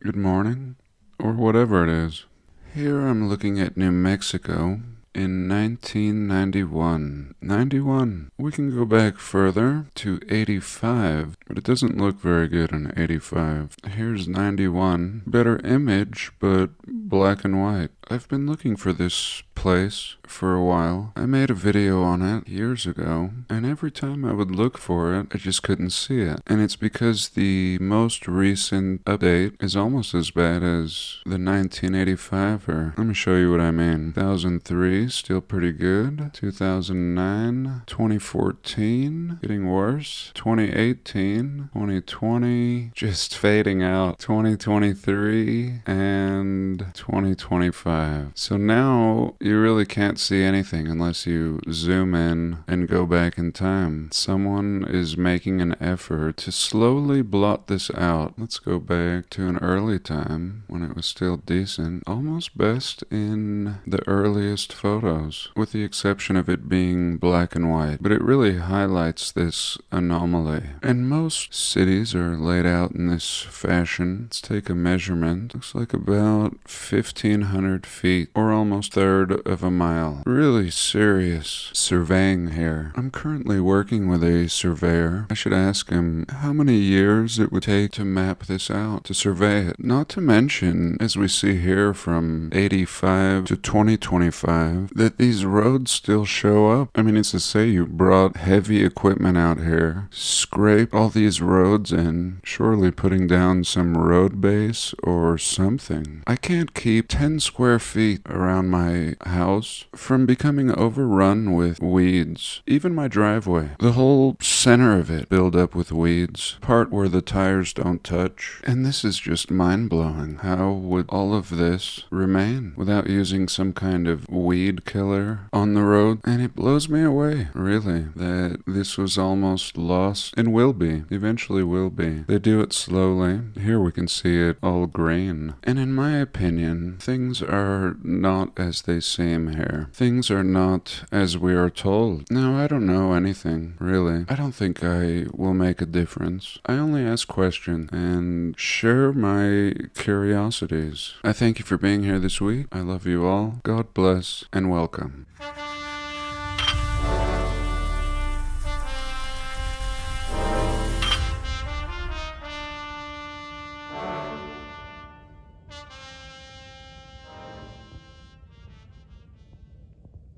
good morning, or whatever it is. Here I'm looking at New Mexico in 1991. 91. We can go back further to 85, but it doesn't look very good in 85. Here's 91. Better image, but black and white. I've been looking for this place for a while. I made a video on it years ago, and every time I would look for it, I just couldn't see it. And it's because the most recent update is almost as bad as the 1985er. Let me show you what I mean. 2003, still pretty good. 2009, 2014, getting worse. 2018, 2020, just fading out. 2023, and 2025. So now you really can't see anything unless you zoom in and go back in time. Someone is making an effort to slowly blot this out. Let's go back to an early time when it was still decent. Almost best in the earliest photos, with the exception of it being black and white. But it really highlights this anomaly. And most cities are laid out in this fashion. Let's take a measurement. Looks like about 1,500 feet, or almost a third of a mile. Really serious surveying here. I'm currently working with a surveyor. I should ask him how many years it would take to map this out, to survey it. Not to mention, as we see here from 85 to 2025, that these roads still show up. I mean, it's to say you brought heavy equipment out here, scraped all these roads in, surely putting down some road base or something. I can't keep 10 square feet around my house from becoming overrun with weeds. Even my driveway, the whole center of it filled up with weeds, part where the tires don't touch. And this is just mind-blowing. How would all of this remain without using some kind of weed killer on the road? And it blows me away, really, that this was almost lost, and will be, eventually will be. They do it slowly. Here we can see it all green. And in my opinion, things are not as they seem here. Things are not as we are told. Now, I don't know anything, really. I don't think I will make a difference. I only ask questions and share my curiosities. I thank you for being here this week. I love you all. God bless and welcome.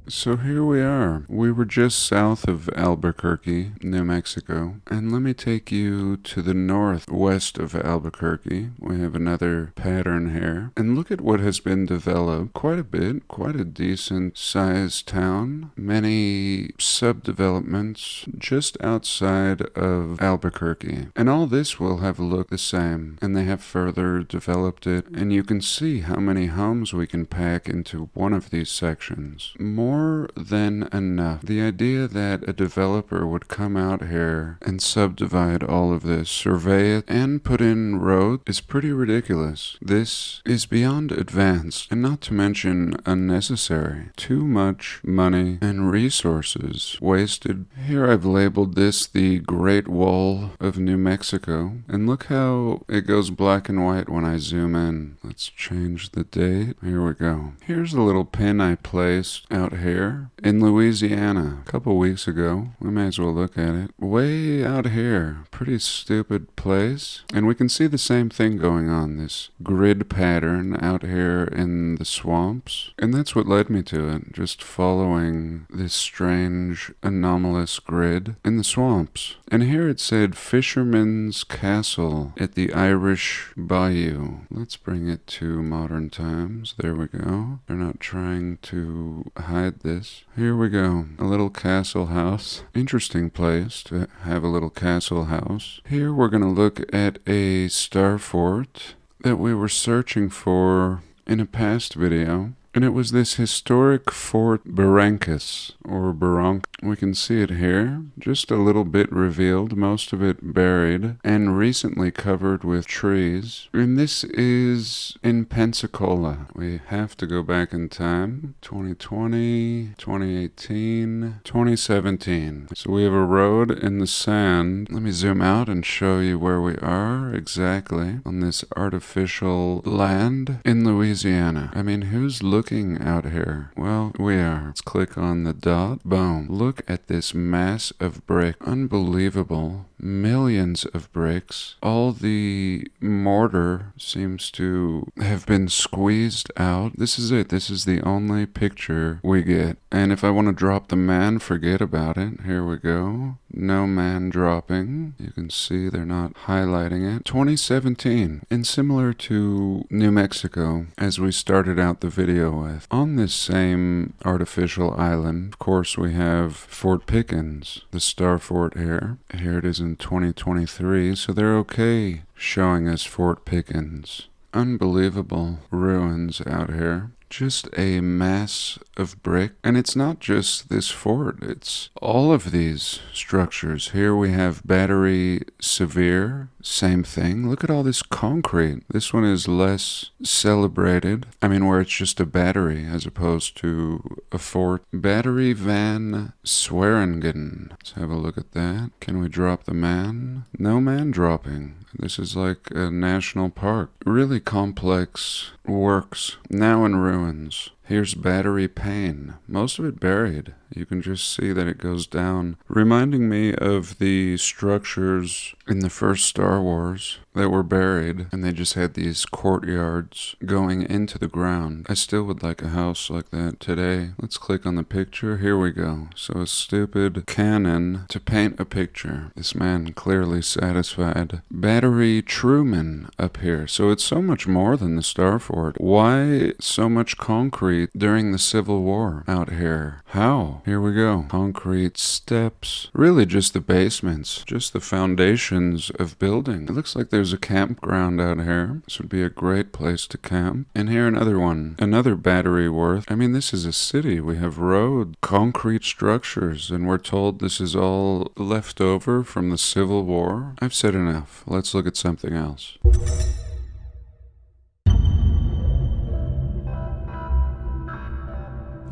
So here we are. We were just south of Albuquerque, New Mexico, and let me take you to the northwest of Albuquerque. We have another pattern here, and look at what has been developed. Quite a bit, quite a decent sized town. Many subdevelopments just outside of Albuquerque. And all this will have looked the same, and they have further developed it, and you can see how many homes we can pack into one of these sections. More than enough. The idea that a developer would come out here and subdivide all of this, survey it, and put in roads is pretty ridiculous. This is beyond advanced, and not to mention unnecessary. Too much money and resources wasted. Here I've labeled this the Great Wall of New Mexico, and look how it goes black and white when I zoom in. Let's change the date. Here we go. Here's a little pin I placed out here in Louisiana a couple weeks ago. We may as well look at it. Way out here. Pretty stupid place. And we can see the same thing going on. This grid pattern out here in the swamps. And that's what led me to it. Just following this strange anomalous grid in the swamps. And here it said Fisherman's Castle at the Irish Bayou. Let's bring it to modern times. There we go. They're not trying to hide this. Here we go. A little castle house. Interesting place to have a little castle house. Here we're going to look at a star fort that we were searching for in a past video. And it was this historic Fort Barrancas, or Barranc. We can see it here, just a little bit revealed, most of it buried, and recently covered with trees. And this is in Pensacola. We have to go back in time. 2020, 2018, 2017. So we have a road in the sand. Let me zoom out and show you where we are exactly on this artificial land in Louisiana. I mean, who's looking out here? Well, we are. Let's click on the dot. Boom. Look at this mass of brick. Unbelievable. Millions of bricks. All the mortar seems to have been squeezed out. This is it. This is the only picture we get. And if I want to drop the man, forget about it. Here we go. No man dropping. You can see they're not highlighting it. 2017. And similar to New Mexico, as we started out the video with, on this same artificial island, of course, we have Fort Pickens, the Star Fort here. Here it is in 2023, so they're okay showing us Fort Pickens. Unbelievable ruins out here. Just a mass of brick. And it's not just this fort, it's all of these structures. Here we have Battery Severe, same thing. Look at all this concrete. This one is less celebrated. I mean, where it's just a battery as opposed to a fort. Battery Van Swearingen. Let's have a look at that. Can we drop the man? No man dropping. This is like a national park. Really complex works, now in ruins. Here's Battery Pane, most of it buried. You can just see that it goes down, reminding me of the structures in the first Star Wars that were buried, and they just had these courtyards going into the ground. I still would like a house like that today. Let's click on the picture. Here we go. So a stupid cannon to paint a picture. This man clearly satisfied. Battery Truman up here. So it's so much more than the Star Fort. Why so much concrete during the Civil War out here? How? Here we go. Concrete steps. Really just the basements. Just the foundations of building. It looks like there's a campground out here. This would be a great place to camp. And here another one. Another battery worth. I mean, this is a city. We have road, concrete structures, and we're told this is all left over from the Civil War. I've said enough. Let's look at something else.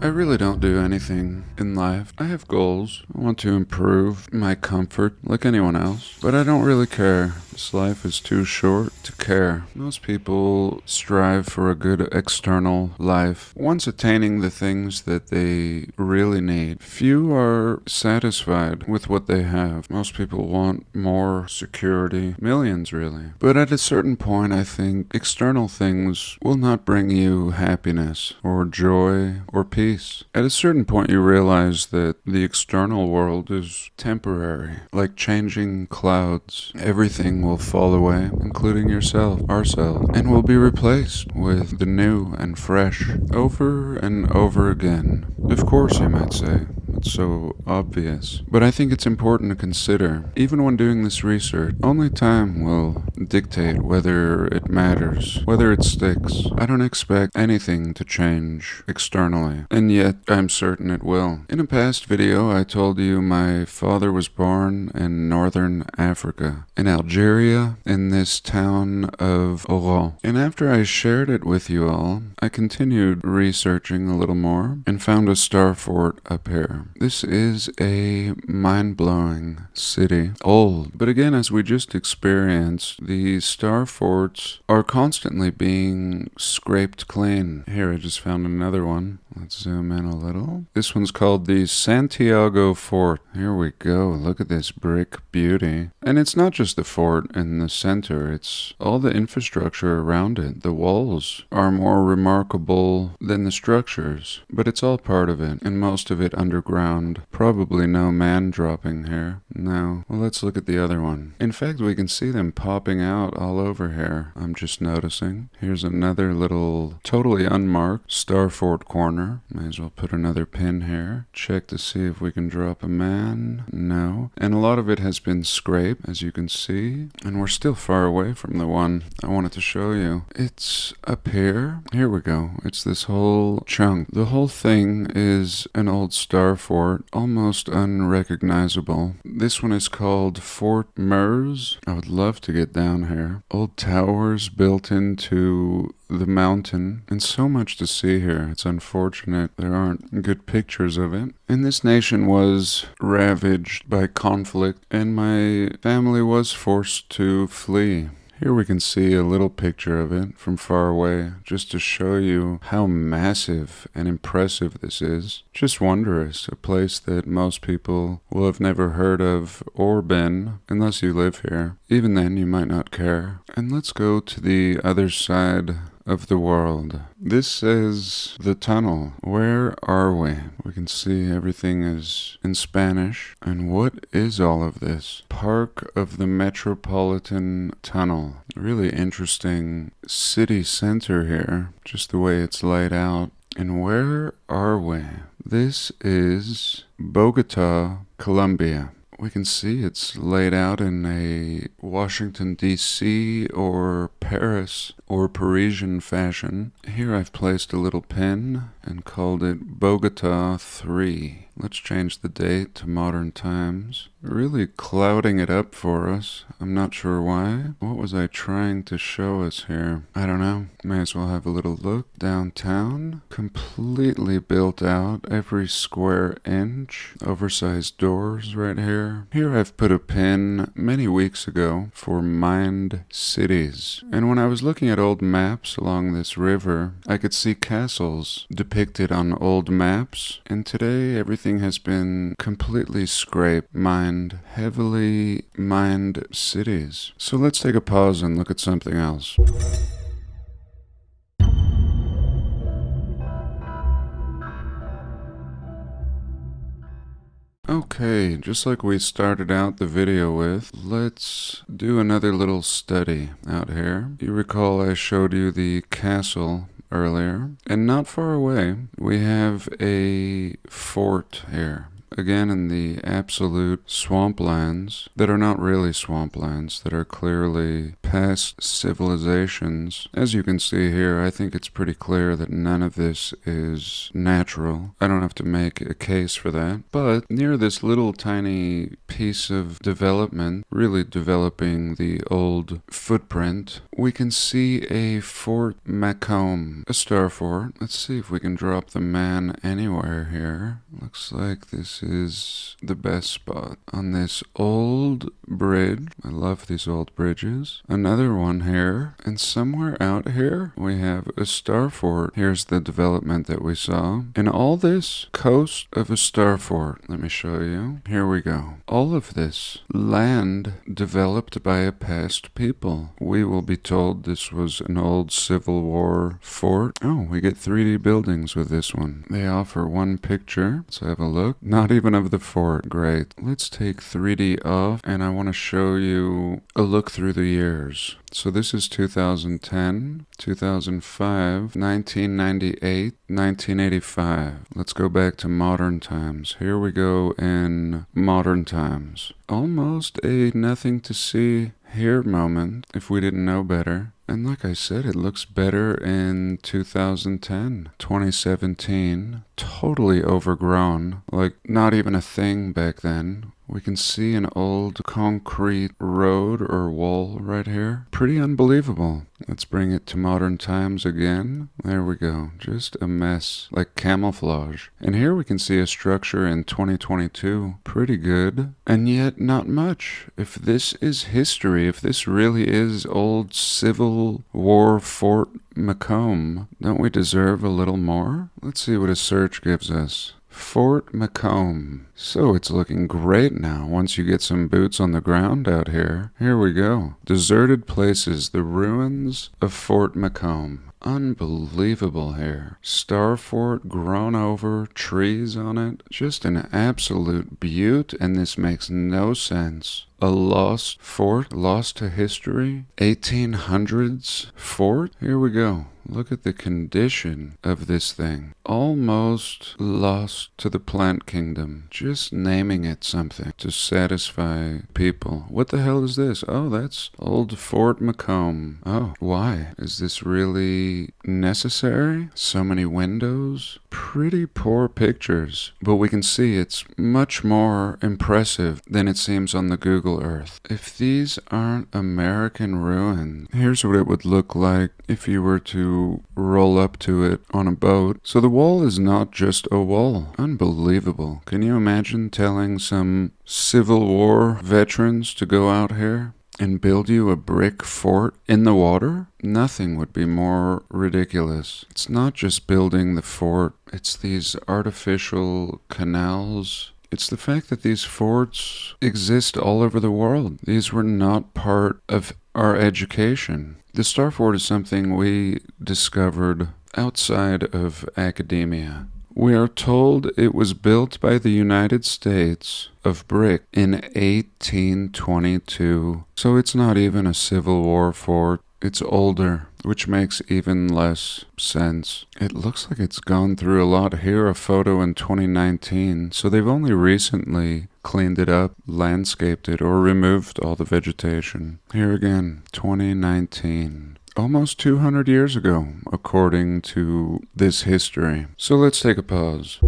I really don't do anything in life. I have goals. I want to improve my comfort like anyone else, but I don't really care. This life is too short to care. Most people strive for a good external life, once attaining the things that they really need. Few are satisfied with what they have. Most people want more security. Millions, really. But at a certain point, I think external things will not bring you happiness or joy or peace. At a certain point, you realize that the external world is temporary, like changing clouds. Everything will fall away, including yourself, ourselves, and will be replaced with the new and fresh, over and over again. Of course, you might say. It's so obvious. But I think it's important to consider, even when doing this research, only time will dictate whether it matters, whether it sticks. I don't expect anything to change externally, and yet I'm certain it will. In a past video, I told you my father was born in northern Africa, in Algeria, in this town of Oran. And after I shared it with you all, I continued researching a little more and found a star fort up here. This is a mind-blowing city. Old. But again, as we just experienced, the star forts are constantly being scraped clean. Here, I just found another one. Let's zoom in a little. This one's called the Santiago Fort. Here we go. Look at this brick beauty. And it's not just the fort in the center. It's all the infrastructure around it. The walls are more remarkable than the structures. But it's all part of it. And most of it underground. underground. Probably no man dropping here. No. Well, let's look at the other one. In fact, we can see them popping out all over here. I'm just noticing. Here's another little totally unmarked Starfort corner. May as well put another pin here. Check to see if we can drop a man. No. And a lot of it has been scraped, as you can see. And we're still far away from the one I wanted to show you. It's up here. Here we go. It's this whole chunk. The whole thing is an old star fort, almost unrecognizable. This one is called Fort Mers. I would love to get down here. Old towers built into the mountain, and so much to see here. It's unfortunate there aren't good pictures of it. And this nation was ravaged by conflict, and my family was forced to flee. Here we can see a little picture of it from far away, just to show you how massive and impressive this is. Just wondrous, a place that most people will have never heard of or been, unless you live here. Even then, you might not care. And let's go to the other side of the world. This says the tunnel. Where are we? We can see everything is in Spanish. And what is all of this? Park of the Metropolitan Tunnel. Really interesting city center here, just the way it's laid out. And where are we? This is Bogota, Colombia. We can see it's laid out in a Washington, D.C. or Paris or Parisian fashion. Here I've placed a little pin and called it Bogota 3. Let's change the date to modern times. Really clouding it up for us. I'm not sure why. What was I trying to show us here? I don't know. May as well have a little look. Downtown, completely built out, every square inch. Oversized doors right here. Here I've put a pin many weeks ago for mined cities. And when I was looking at old maps along this river, I could see castles depicted on old maps. And today everything has been completely scraped, mined, heavily mined cities. So let's take a pause and look at something else. Okay, just like we started out the video with, let's do another little study out here. You recall I showed you the castle earlier, and not far away we have a fort here. Again, in the absolute swamplands that are not really swamplands, that are clearly past civilizations. As you can see here, I think it's pretty clear that none of this is natural. I don't have to make a case for that. But near this little tiny piece of development, really developing the old footprint, we can see a Fort Macomb, a star fort. Let's see if we can drop the man anywhere here. Looks like this is the best spot on this old bridge. I love these old bridges. Another one here, and somewhere out here we have a star fort. Here's the development that we saw. And all this coast of a star fort. Let me show you. Here we go. All of this land developed by a past people. We will be told this was an old Civil War fort. Oh, we get 3D buildings with this one. They offer one picture. Let's have a look. Not even of the fort. Great. Let's take 3D off, and I want to show you a look through the years. So this is 2010, 2005, 1998, 1985. Let's go back to modern times. Here we go in modern times. Almost a nothing to see here moment if we didn't know better. And like I said, it looks better in 2010, 2017, totally overgrown, like not even a thing back then. We can see an old concrete road or wall right here. Pretty unbelievable. Let's bring it to modern times again. There we go. Just a mess, like camouflage. And here we can see a structure in 2022. Pretty good. And yet not much. If this is history, if this really is old Civil War Fort Macomb, don't we deserve a little more? Let's see what a search gives us. Fort Macomb. So it's looking great now once you get some boots on the ground out here. Here we go. Deserted places, the ruins of Fort Macomb. Unbelievable here. Star Fort grown over, trees on it. Just an absolute beaut, and this makes no sense. A lost fort, lost to history, 1800s fort? Here we go. Look at the condition of this thing. Almost lost to the plant kingdom. Just naming it something to satisfy people. What the hell is this? Oh, that's old Fort Macomb. Oh, why? Is this really necessary? So many windows? Pretty poor pictures. But we can see it's much more impressive than it seems on the Google Earth. If these aren't American ruins, here's what it would look like if you were to roll up to it on a boat. So the wall is not just a wall. Unbelievable. Can you imagine telling some Civil War veterans to go out here and build you a brick fort in the water? Nothing would be more ridiculous. It's not just building the fort, it's these artificial canals. It's the fact that these forts exist all over the world. These were not part of our education. The Star Fort is something we discovered outside of academia. We are told it was built by the United States of brick in 1822. So it's not even a Civil War fort. It's older, which makes even less sense. It looks like it's gone through a lot. Here, a photo in 2019. So they've only recently cleaned it up, landscaped it, or removed all the vegetation. Here again, 2019. Almost 200 years ago, according to this history. So let's take a pause.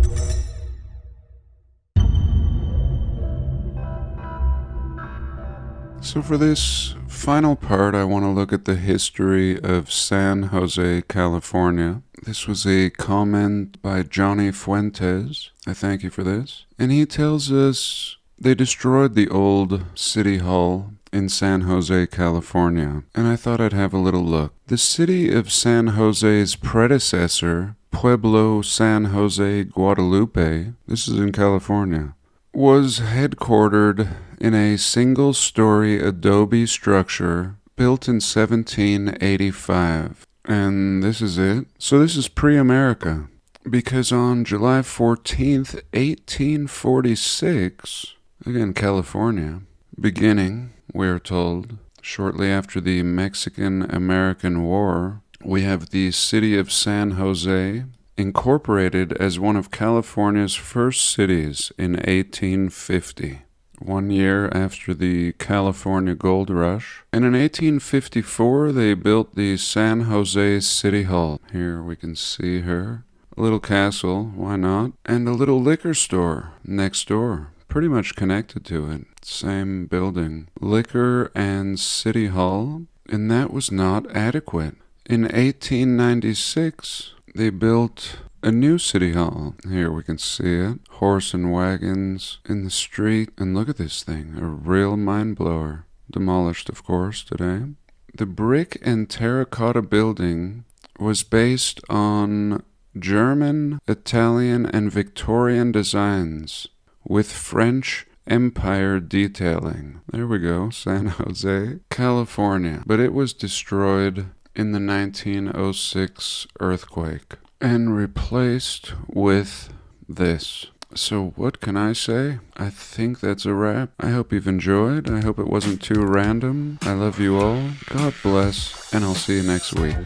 So for this final part, I want to look at the history of San Jose, California. This was a comment by Johnny Fuentes. I thank you for this. And he tells us they destroyed the old city hall in San Jose, California. And I thought I'd have a little look. The city of San Jose's predecessor, Pueblo San Jose, Guadalupe, this is in California, was headquartered in a single-story adobe structure built in 1785. And this is it. So this is pre-America. Because on July 14th, 1846, again, California, beginning, we're told, shortly after the Mexican-American War, we have the city of San Jose incorporated as one of California's first cities in 1850, 1 year after the California Gold Rush. And in 1854, they built the San Jose City Hall. Here we can see her. A little castle, why not? And a little liquor store next door, pretty much connected to it. Same building. Liquor and City Hall, and that was not adequate. In 1896, they built a new city hall. Here we can see it. Horse and wagons in the street. And look at this thing. A real mind blower. Demolished, of course, today. The brick and terracotta building was based on German, Italian, and Victorian designs with French Empire detailing. There we go. San Jose, California. But it was destroyed in the 1906 earthquake and replaced with this. So what can I say? I think that's a wrap. I hope you've enjoyed. I hope it wasn't too random. I love you all. God bless, and I'll see you next week.